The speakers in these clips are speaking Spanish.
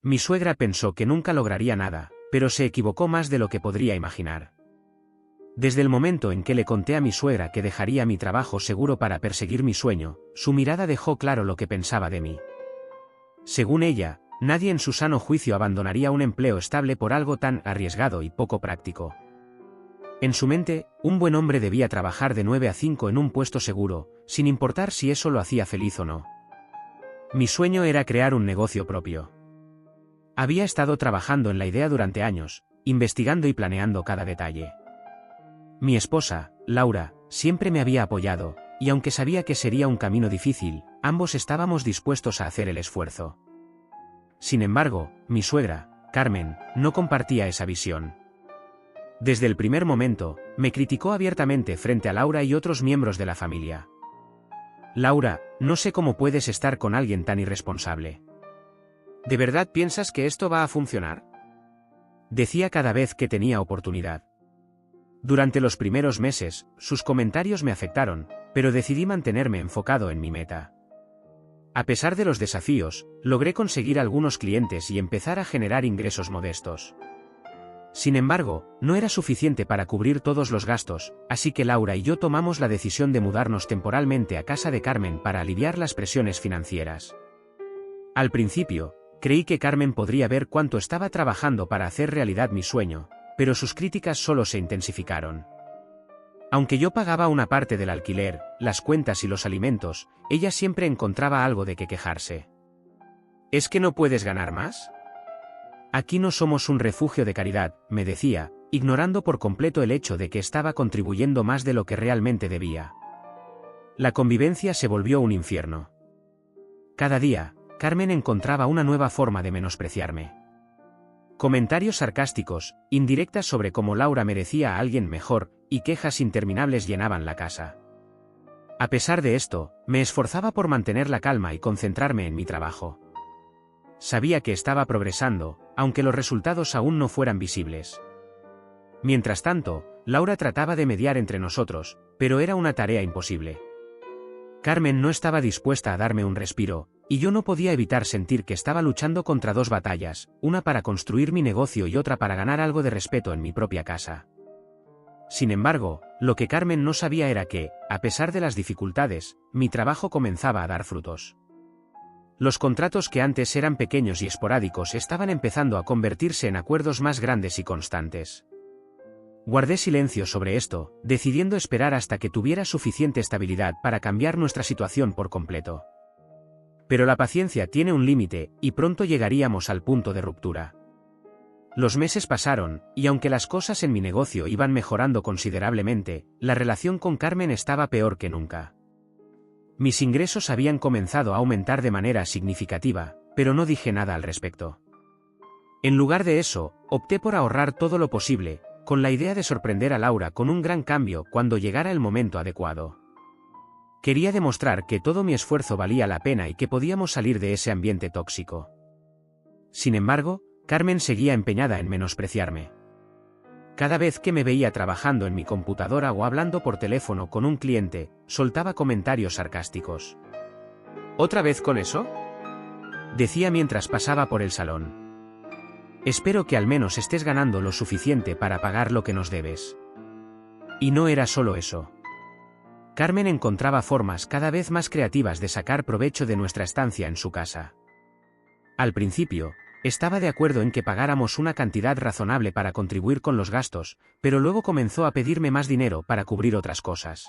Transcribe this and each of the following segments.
Mi suegra pensó que nunca lograría nada, pero se equivocó más de lo que podría imaginar. Desde el momento en que le conté a mi suegra que dejaría mi trabajo seguro para perseguir mi sueño, su mirada dejó claro lo que pensaba de mí. Según ella, nadie en su sano juicio abandonaría un empleo estable por algo tan arriesgado y poco práctico. En su mente, un buen hombre debía trabajar de 9 a 5 en un puesto seguro, sin importar si eso lo hacía feliz o no. Mi sueño era crear un negocio propio. Había estado trabajando en la idea durante años, investigando y planeando cada detalle. Mi esposa, Laura, siempre me había apoyado, y aunque sabía que sería un camino difícil, ambos estábamos dispuestos a hacer el esfuerzo. Sin embargo, mi suegra, Carmen, no compartía esa visión. Desde el primer momento, me criticó abiertamente frente a Laura y otros miembros de la familia. Laura, no sé cómo puedes estar con alguien tan irresponsable. ¿De verdad piensas que esto va a funcionar?, decía cada vez que tenía oportunidad. Durante los primeros meses, sus comentarios me afectaron, pero decidí mantenerme enfocado en mi meta. A pesar de los desafíos, logré conseguir algunos clientes y empezar a generar ingresos modestos. Sin embargo, no era suficiente para cubrir todos los gastos, así que Laura y yo tomamos la decisión de mudarnos temporalmente a casa de Carmen para aliviar las presiones financieras. Al principio, creí que Carmen podría ver cuánto estaba trabajando para hacer realidad mi sueño, pero sus críticas solo se intensificaron. Aunque yo pagaba una parte del alquiler, las cuentas y los alimentos, ella siempre encontraba algo de qué quejarse. ¿Es que no puedes ganar más? Aquí no somos un refugio de caridad, me decía, ignorando por completo el hecho de que estaba contribuyendo más de lo que realmente debía. La convivencia se volvió un infierno. Cada día, Carmen encontraba una nueva forma de menospreciarme. Comentarios sarcásticos, indirectas sobre cómo Laura merecía a alguien mejor, y quejas interminables llenaban la casa. A pesar de esto, me esforzaba por mantener la calma y concentrarme en mi trabajo. Sabía que estaba progresando, aunque los resultados aún no fueran visibles. Mientras tanto, Laura trataba de mediar entre nosotros, pero era una tarea imposible. Carmen no estaba dispuesta a darme un respiro, y yo no podía evitar sentir que estaba luchando contra dos batallas, una para construir mi negocio y otra para ganar algo de respeto en mi propia casa. Sin embargo, lo que Carmen no sabía era que, a pesar de las dificultades, mi trabajo comenzaba a dar frutos. Los contratos que antes eran pequeños y esporádicos estaban empezando a convertirse en acuerdos más grandes y constantes. Guardé silencio sobre esto, decidiendo esperar hasta que tuviera suficiente estabilidad para cambiar nuestra situación por completo. Pero la paciencia tiene un límite, y pronto llegaríamos al punto de ruptura. Los meses pasaron, y aunque las cosas en mi negocio iban mejorando considerablemente, la relación con Carmen estaba peor que nunca. Mis ingresos habían comenzado a aumentar de manera significativa, pero no dije nada al respecto. En lugar de eso, opté por ahorrar todo lo posible, con la idea de sorprender a Laura con un gran cambio cuando llegara el momento adecuado. Quería demostrar que todo mi esfuerzo valía la pena y que podíamos salir de ese ambiente tóxico. Sin embargo, Carmen seguía empeñada en menospreciarme. Cada vez que me veía trabajando en mi computadora o hablando por teléfono con un cliente, soltaba comentarios sarcásticos. ¿Otra vez con eso?, decía mientras pasaba por el salón. Espero que al menos estés ganando lo suficiente para pagar lo que nos debes. Y no era solo eso. Carmen encontraba formas cada vez más creativas de sacar provecho de nuestra estancia en su casa. Al principio, estaba de acuerdo en que pagáramos una cantidad razonable para contribuir con los gastos, pero luego comenzó a pedirme más dinero para cubrir otras cosas.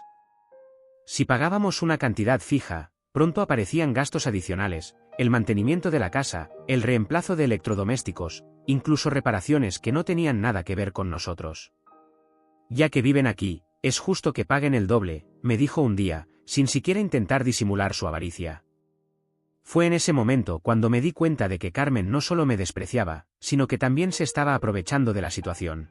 Si pagábamos una cantidad fija, pronto aparecían gastos adicionales, el mantenimiento de la casa, el reemplazo de electrodomésticos, incluso reparaciones que no tenían nada que ver con nosotros. Ya que viven aquí, es justo que paguen el doble, me dijo un día, sin siquiera intentar disimular su avaricia. Fue en ese momento cuando me di cuenta de que Carmen no solo me despreciaba, sino que también se estaba aprovechando de la situación.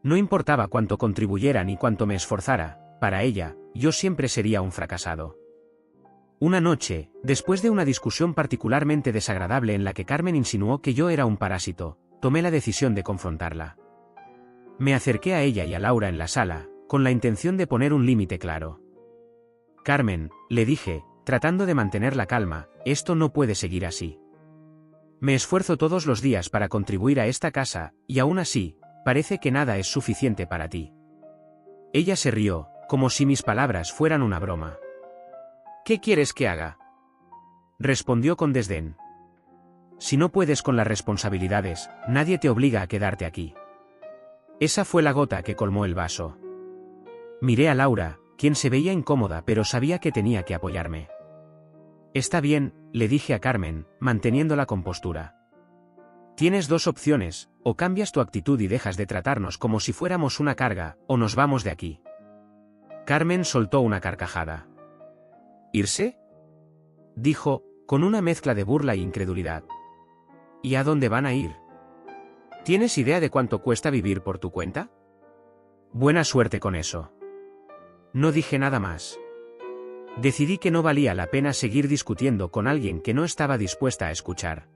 No importaba cuánto contribuyera ni cuánto me esforzara, para ella, yo siempre sería un fracasado. Una noche, después de una discusión particularmente desagradable en la que Carmen insinuó que yo era un parásito, tomé la decisión de confrontarla. Me acerqué a ella y a Laura en la sala, con la intención de poner un límite claro. Carmen, le dije, tratando de mantener la calma, esto no puede seguir así. Me esfuerzo todos los días para contribuir a esta casa, y aún así, parece que nada es suficiente para ti. Ella se rió, como si mis palabras fueran una broma. ¿Qué quieres que haga? Respondió con desdén. Si no puedes con las responsabilidades, nadie te obliga a quedarte aquí. Esa fue la gota que colmó el vaso. Miré a Laura, quien se veía incómoda pero sabía que tenía que apoyarme. Está bien, le dije a Carmen, manteniendo la compostura. Tienes dos opciones, o cambias tu actitud y dejas de tratarnos como si fuéramos una carga, o nos vamos de aquí. Carmen soltó una carcajada. ¿Irse? Dijo, con una mezcla de burla e incredulidad. ¿Y a dónde van a ir? ¿Tienes idea de cuánto cuesta vivir por tu cuenta? Buena suerte con eso. No dije nada más. Decidí que no valía la pena seguir discutiendo con alguien que no estaba dispuesta a escuchar.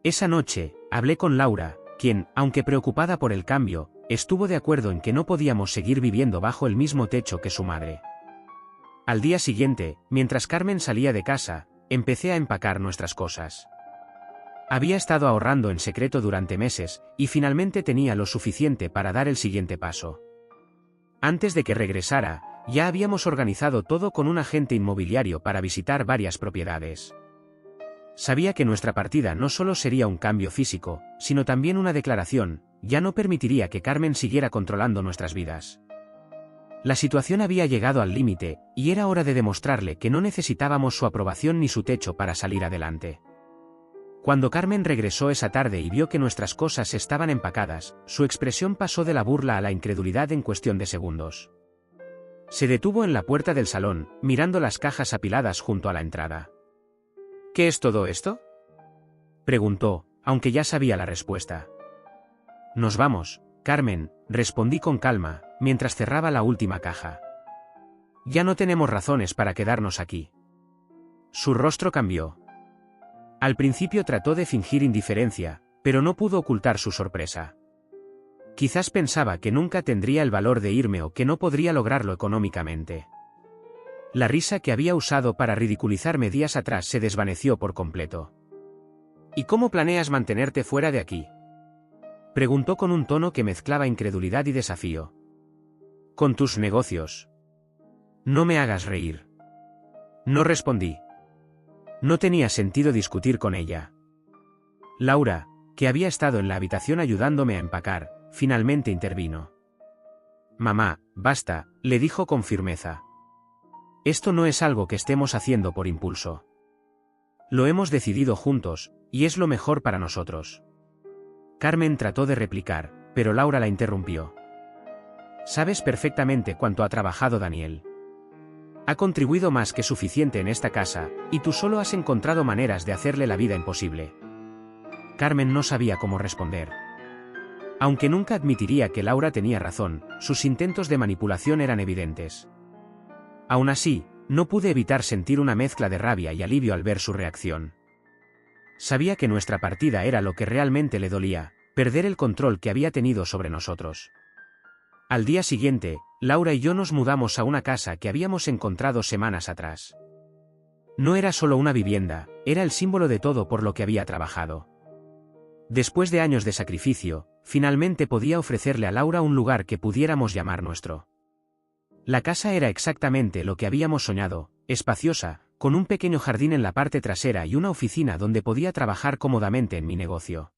Esa noche, hablé con Laura, quien, aunque preocupada por el cambio, estuvo de acuerdo en que no podíamos seguir viviendo bajo el mismo techo que su madre. Al día siguiente, mientras Carmen salía de casa, empecé a empacar nuestras cosas. Había estado ahorrando en secreto durante meses, y finalmente tenía lo suficiente para dar el siguiente paso. Antes de que regresara, ya habíamos organizado todo con un agente inmobiliario para visitar varias propiedades. Sabía que nuestra partida no solo sería un cambio físico, sino también una declaración, ya no permitiría que Carmen siguiera controlando nuestras vidas. La situación había llegado al límite, y era hora de demostrarle que no necesitábamos su aprobación ni su techo para salir adelante. Cuando Carmen regresó esa tarde y vio que nuestras cosas estaban empacadas, su expresión pasó de la burla a la incredulidad en cuestión de segundos. Se detuvo en la puerta del salón, mirando las cajas apiladas junto a la entrada. ¿Qué es todo esto? Preguntó, aunque ya sabía la respuesta. Nos vamos, Carmen, respondí con calma, mientras cerraba la última caja. Ya no tenemos razones para quedarnos aquí. Su rostro cambió. Al principio trató de fingir indiferencia, pero no pudo ocultar su sorpresa. Quizás pensaba que nunca tendría el valor de irme o que no podría lograrlo económicamente. La risa que había usado para ridiculizarme días atrás se desvaneció por completo. ¿Y cómo planeas mantenerte fuera de aquí? Preguntó con un tono que mezclaba incredulidad y desafío. Con tus negocios. No me hagas reír. No respondí. No tenía sentido discutir con ella. Laura, que había estado en la habitación ayudándome a empacar, finalmente intervino. Mamá, basta, le dijo con firmeza. Esto no es algo que estemos haciendo por impulso. Lo hemos decidido juntos, y es lo mejor para nosotros. Carmen trató de replicar, pero Laura la interrumpió. Sabes perfectamente cuánto ha trabajado Daniel. Ha contribuido más que suficiente en esta casa, y tú solo has encontrado maneras de hacerle la vida imposible. Carmen no sabía cómo responder. Aunque nunca admitiría que Laura tenía razón, sus intentos de manipulación eran evidentes. Aún así, no pude evitar sentir una mezcla de rabia y alivio al ver su reacción. Sabía que nuestra partida era lo que realmente le dolía, perder el control que había tenido sobre nosotros. Al día siguiente, Laura y yo nos mudamos a una casa que habíamos encontrado semanas atrás. No era solo una vivienda, era el símbolo de todo por lo que había trabajado. Después de años de sacrificio, finalmente podía ofrecerle a Laura un lugar que pudiéramos llamar nuestro. La casa era exactamente lo que habíamos soñado, espaciosa, con un pequeño jardín en la parte trasera y una oficina donde podía trabajar cómodamente en mi negocio.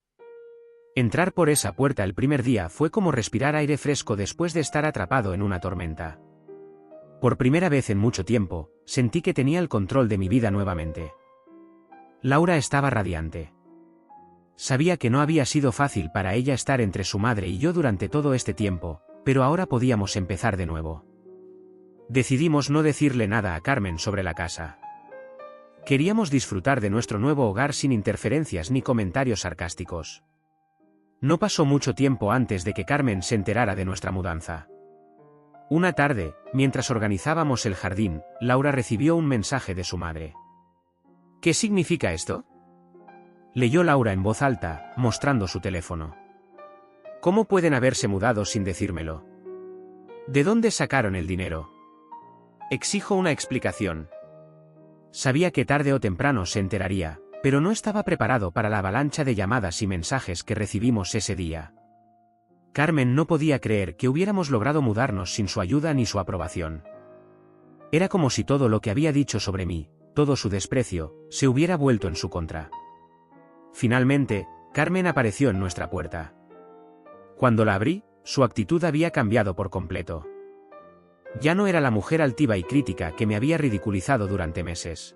Entrar por esa puerta el primer día fue como respirar aire fresco después de estar atrapado en una tormenta. Por primera vez en mucho tiempo, sentí que tenía el control de mi vida nuevamente. Laura estaba radiante. Sabía que no había sido fácil para ella estar entre su madre y yo durante todo este tiempo, pero ahora podíamos empezar de nuevo. Decidimos no decirle nada a Carmen sobre la casa. Queríamos disfrutar de nuestro nuevo hogar sin interferencias ni comentarios sarcásticos. No pasó mucho tiempo antes de que Carmen se enterara de nuestra mudanza. Una tarde, mientras organizábamos el jardín, Laura recibió un mensaje de su madre. ¿Qué significa esto? Leyó Laura en voz alta, mostrando su teléfono. ¿Cómo pueden haberse mudado sin decírmelo? ¿De dónde sacaron el dinero? Exijo una explicación. Sabía que tarde o temprano se enteraría, pero no estaba preparado para la avalancha de llamadas y mensajes que recibimos ese día. Carmen no podía creer que hubiéramos logrado mudarnos sin su ayuda ni su aprobación. Era como si todo lo que había dicho sobre mí, todo su desprecio, se hubiera vuelto en su contra. Finalmente, Carmen apareció en nuestra puerta. Cuando la abrí, su actitud había cambiado por completo. Ya no era la mujer altiva y crítica que me había ridiculizado durante meses.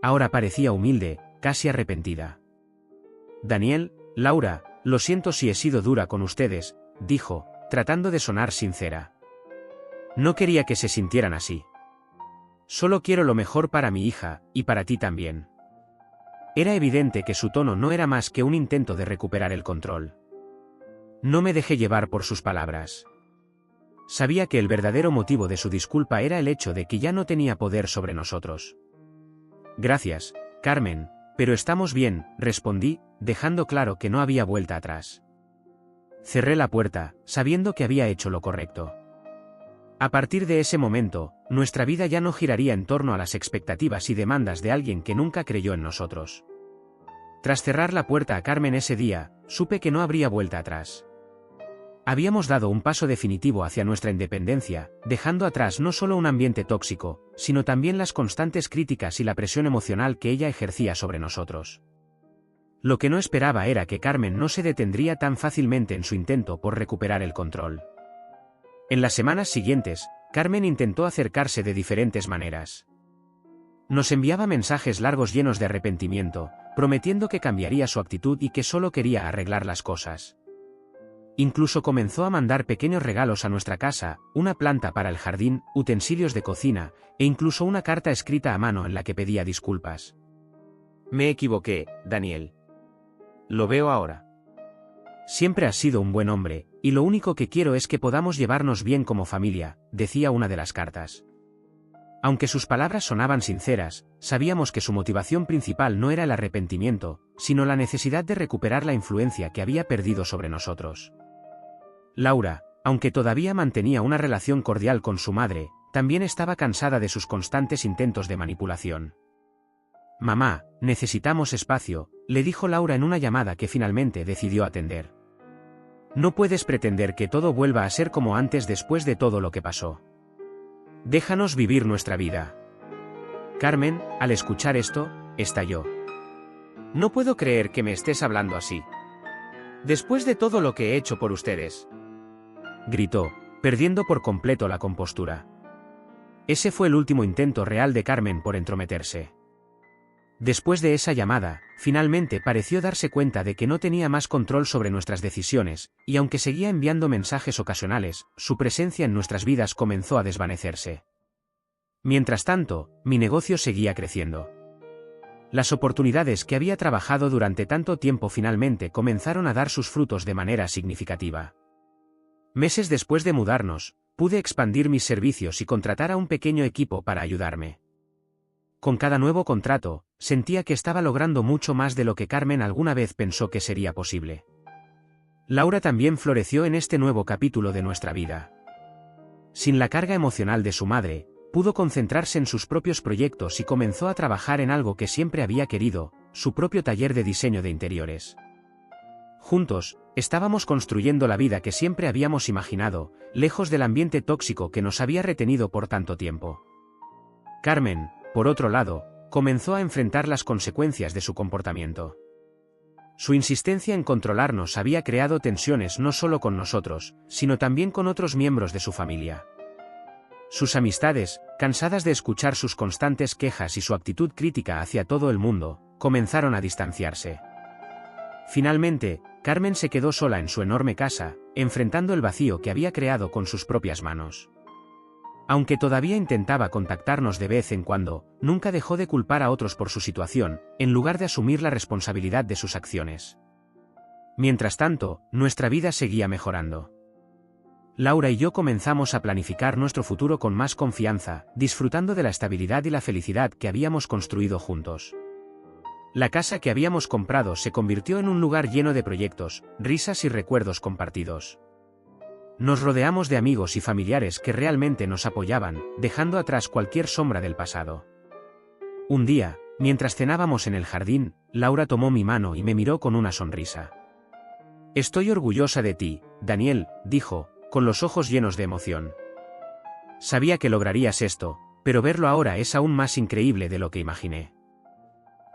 Ahora parecía humilde, casi arrepentida. Daniel, Laura, lo siento si he sido dura con ustedes, dijo, tratando de sonar sincera. No quería que se sintieran así. Solo quiero lo mejor para mi hija, y para ti también. Era evidente que su tono no era más que un intento de recuperar el control. No me dejé llevar por sus palabras. Sabía que el verdadero motivo de su disculpa era el hecho de que ya no tenía poder sobre nosotros. Gracias, Carmen, pero estamos bien, respondí, dejando claro que no había vuelta atrás. Cerré la puerta, sabiendo que había hecho lo correcto. A partir de ese momento, nuestra vida ya no giraría en torno a las expectativas y demandas de alguien que nunca creyó en nosotros. Tras cerrar la puerta a Carmen ese día, supe que no habría vuelta atrás. Habíamos dado un paso definitivo hacia nuestra independencia, dejando atrás no solo un ambiente tóxico, sino también las constantes críticas y la presión emocional que ella ejercía sobre nosotros. Lo que no esperaba era que Carmen no se detendría tan fácilmente en su intento por recuperar el control. En las semanas siguientes, Carmen intentó acercarse de diferentes maneras. Nos enviaba mensajes largos llenos de arrepentimiento, prometiendo que cambiaría su actitud y que solo quería arreglar las cosas. Incluso comenzó a mandar pequeños regalos a nuestra casa, una planta para el jardín, utensilios de cocina, e incluso una carta escrita a mano en la que pedía disculpas. Me equivoqué, Daniel. Lo veo ahora. Siempre has sido un buen hombre, y lo único que quiero es que podamos llevarnos bien como familia, decía una de las cartas. Aunque sus palabras sonaban sinceras, sabíamos que su motivación principal no era el arrepentimiento, sino la necesidad de recuperar la influencia que había perdido sobre nosotros. Laura, aunque todavía mantenía una relación cordial con su madre, también estaba cansada de sus constantes intentos de manipulación. Mamá, necesitamos espacio, le dijo Laura en una llamada que finalmente decidió atender. No puedes pretender que todo vuelva a ser como antes después de todo lo que pasó. Déjanos vivir nuestra vida. Carmen, al escuchar esto, estalló. No puedo creer que me estés hablando así. Después de todo lo que he hecho por ustedes. Gritó, perdiendo por completo la compostura. Ese fue el último intento real de Carmen por entrometerse. Después de esa llamada, finalmente pareció darse cuenta de que no tenía más control sobre nuestras decisiones, y aunque seguía enviando mensajes ocasionales, su presencia en nuestras vidas comenzó a desvanecerse. Mientras tanto, mi negocio seguía creciendo. Las oportunidades que había trabajado durante tanto tiempo finalmente comenzaron a dar sus frutos de manera significativa. Meses después de mudarnos, pude expandir mis servicios y contratar a un pequeño equipo para ayudarme. Con cada nuevo contrato, sentía que estaba logrando mucho más de lo que Carmen alguna vez pensó que sería posible. Laura también floreció en este nuevo capítulo de nuestra vida. Sin la carga emocional de su madre, pudo concentrarse en sus propios proyectos y comenzó a trabajar en algo que siempre había querido, su propio taller de diseño de interiores. Juntos, estábamos construyendo la vida que siempre habíamos imaginado, lejos del ambiente tóxico que nos había retenido por tanto tiempo. Carmen, por otro lado, comenzó a enfrentar las consecuencias de su comportamiento. Su insistencia en controlarnos había creado tensiones no solo con nosotros, sino también con otros miembros de su familia. Sus amistades, cansadas de escuchar sus constantes quejas y su actitud crítica hacia todo el mundo, comenzaron a distanciarse. Finalmente, Carmen se quedó sola en su enorme casa, enfrentando el vacío que había creado con sus propias manos. Aunque todavía intentaba contactarnos de vez en cuando, nunca dejó de culpar a otros por su situación, en lugar de asumir la responsabilidad de sus acciones. Mientras tanto, nuestra vida seguía mejorando. Laura y yo comenzamos a planificar nuestro futuro con más confianza, disfrutando de la estabilidad y la felicidad que habíamos construido juntos. La casa que habíamos comprado se convirtió en un lugar lleno de proyectos, risas y recuerdos compartidos. Nos rodeamos de amigos y familiares que realmente nos apoyaban, dejando atrás cualquier sombra del pasado. Un día, Mientras cenábamos en el jardín, Laura tomó mi mano y me miró con una sonrisa. Estoy orgullosa de ti, Daniel, dijo, con los ojos llenos de emoción. Sabía que lograrías esto, pero verlo ahora es aún más increíble de lo que imaginé.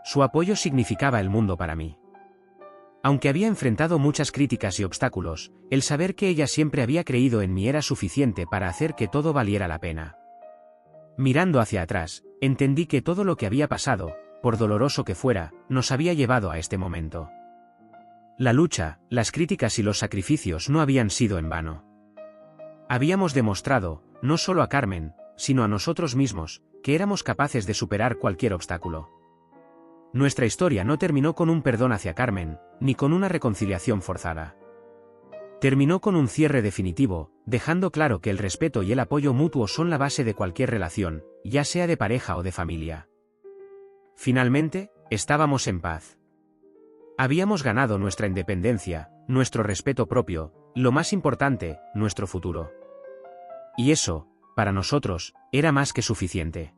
Su apoyo significaba el mundo para mí. Aunque había enfrentado muchas críticas y obstáculos, el saber que ella siempre había creído en mí era suficiente para hacer que todo valiera la pena. Mirando hacia atrás, entendí que todo lo que había pasado, por doloroso que fuera, nos había llevado a este momento. La lucha, las críticas y los sacrificios no habían sido en vano. Habíamos demostrado, no solo a Carmen, sino a nosotros mismos, que éramos capaces de superar cualquier obstáculo. Nuestra historia no terminó con un perdón hacia Carmen, ni con una reconciliación forzada. Terminó con un cierre definitivo, dejando claro que el respeto y el apoyo mutuo son la base de cualquier relación, ya sea de pareja o de familia. Finalmente, estábamos en paz. Habíamos ganado nuestra independencia, nuestro respeto propio, lo más importante, nuestro futuro. Y eso, para nosotros, era más que suficiente.